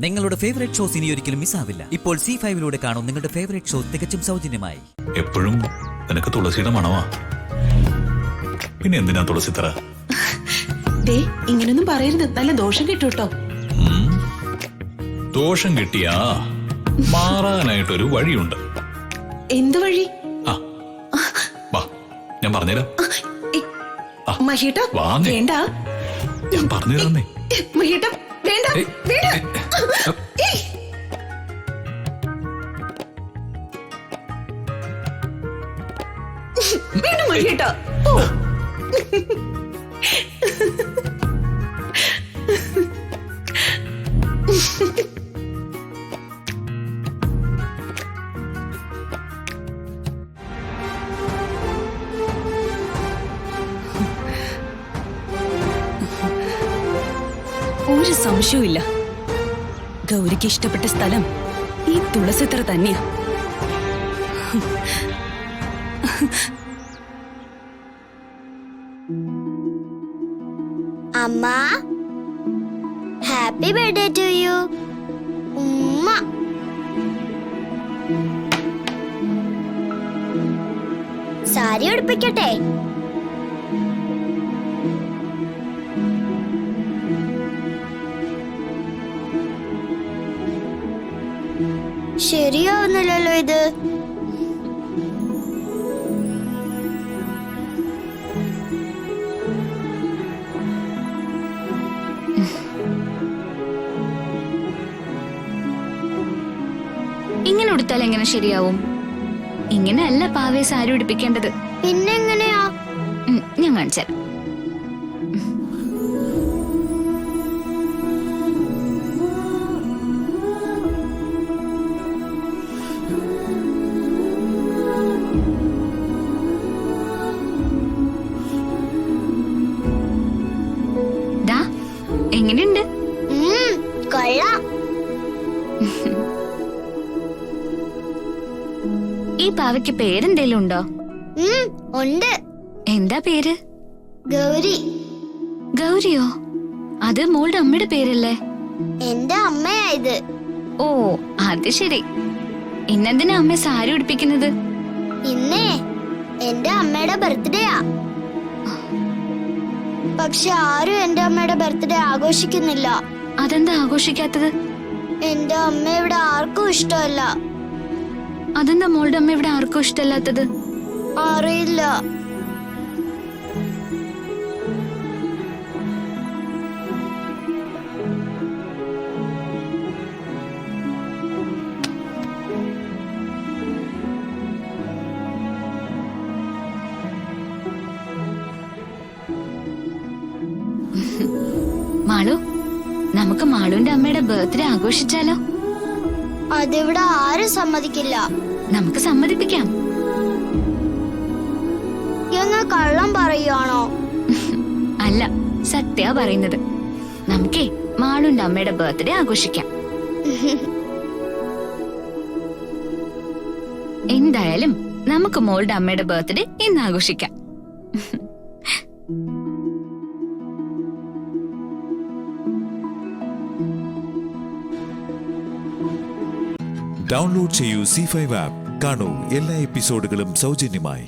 നിങ്ങളുടെ favourite shows ഇനി ഒരിക്കലും മിസ്സാവില്ല. ഇപ്പോൾ C5 കാണും നിങ്ങളുടെ ഫേവറേറ്റ് ഷോ തികച്ചും സൗജന്യമായി. എപ്പോഴും നിനക്ക് തുളസിയുടെ മണമാ. പിന്നെ എന്തിനാ തുളസിത്തറ? ഇങ്ങനൊന്നും പറയരുത്, നല്ല ദോഷം കിട്ടൂട്ടോ. ദോഷം കിട്ടിയാ മാറാനായിട്ടൊരു വഴിയുണ്ട്. എന്ത് വഴി? വാ, ഞാൻ പറഞ്ഞുതരാം. മഹേട്ടാ വേണ്ട, ഞാൻ പറഞ്ഞുതരാന്നേ. മഹേട്ടാ വേണ്ട, വേണ്ട. വേണ്ട മഹേട്ടാ. ഒരു സംശയവുമില്ല, ഗൗരിക്ക് ഇഷ്ടപ്പെട്ട സ്ഥലം ഈ തുളസിത്തറ തന്നെയാ. അമ്മ, ഹാപ്പി ബർത്ത്ഡേ ടു യു. ഉമ്മ. സാരി ഉടുപ്പിക്കട്ടെ? ശരിയാവുന്നില്ലല്ലോ ഇത്. ഇങ്ങനെ ഉടുത്താൽ എങ്ങനെ ശരിയാവും? ഇങ്ങനെയല്ല പാവയെ സാരി ഉടുപ്പിക്കേണ്ടത്. പിന്നെങ്ങനെയാ? ഞാൻ കാണിച്ചാൽ. എങ്ങനെയുണ്ട്? കൊള്ളാം. ഈ പാവയ്ക്ക് പേരെന്തേലും ഉണ്ടോ? ഉണ്ട്. എന്താ പേര്? ഗൗരി. ഗൗരിയോ? അത് മോളുടെ അമ്മയുടെ പേരല്ലേ? എന്റെ അമ്മയാ ഇത്. ഓ, അത് ശരി. ഇന്നെന്തിനാ അമ്മ സാരി ഉടുപ്പിക്കുന്നത്? ഇന്നേ എന്റെ അമ്മയുടെ ബർത്ത്ഡേയാ. പക്ഷെ ആരും എന്റെ അമ്മയുടെ ബർത്ത്ഡേ ആഘോഷിക്കുന്നില്ല. അതെന്താ ആഘോഷിക്കാത്തത്? എന്റെ അമ്മ ഇവിടെ ആർക്കും ഇഷ്ടമല്ല. അതെന്താ മോളുടെ അമ്മ ഇവിടെ ആർക്കും ഇഷ്ടമല്ലാത്തത്? അറിയില്ല. മാളു, നമുക്ക് മാളുവിന്റെ അമ്മയുടെ ബർത്ത്ഡേ ആഘോഷിച്ചാലോ? അതിവിടെ ആരും സമ്മതിക്കില്ല. നമുക്ക് സമ്മതിപ്പിക്കാം. ഞങ്ങൾ കള്ളം പറയുവാണോ? അല്ല, സത്യാ പറയുന്നത്. നമുക്കേ മാളുവിന്റെ അമ്മയുടെ ബർത്ത്ഡേ ആഘോഷിക്കാം. എന്തായാലും നമുക്ക് മോളുടെ അമ്മയുടെ ബർത്ത്ഡേ ഇന്ന് ആഘോഷിക്കാം. ഡൗൺലോഡ് ചെയ്യൂ C5 ആപ്പ്. കാണൂ എല്ലാ എപ്പിസോഡുകളും സൗജന്യമായി.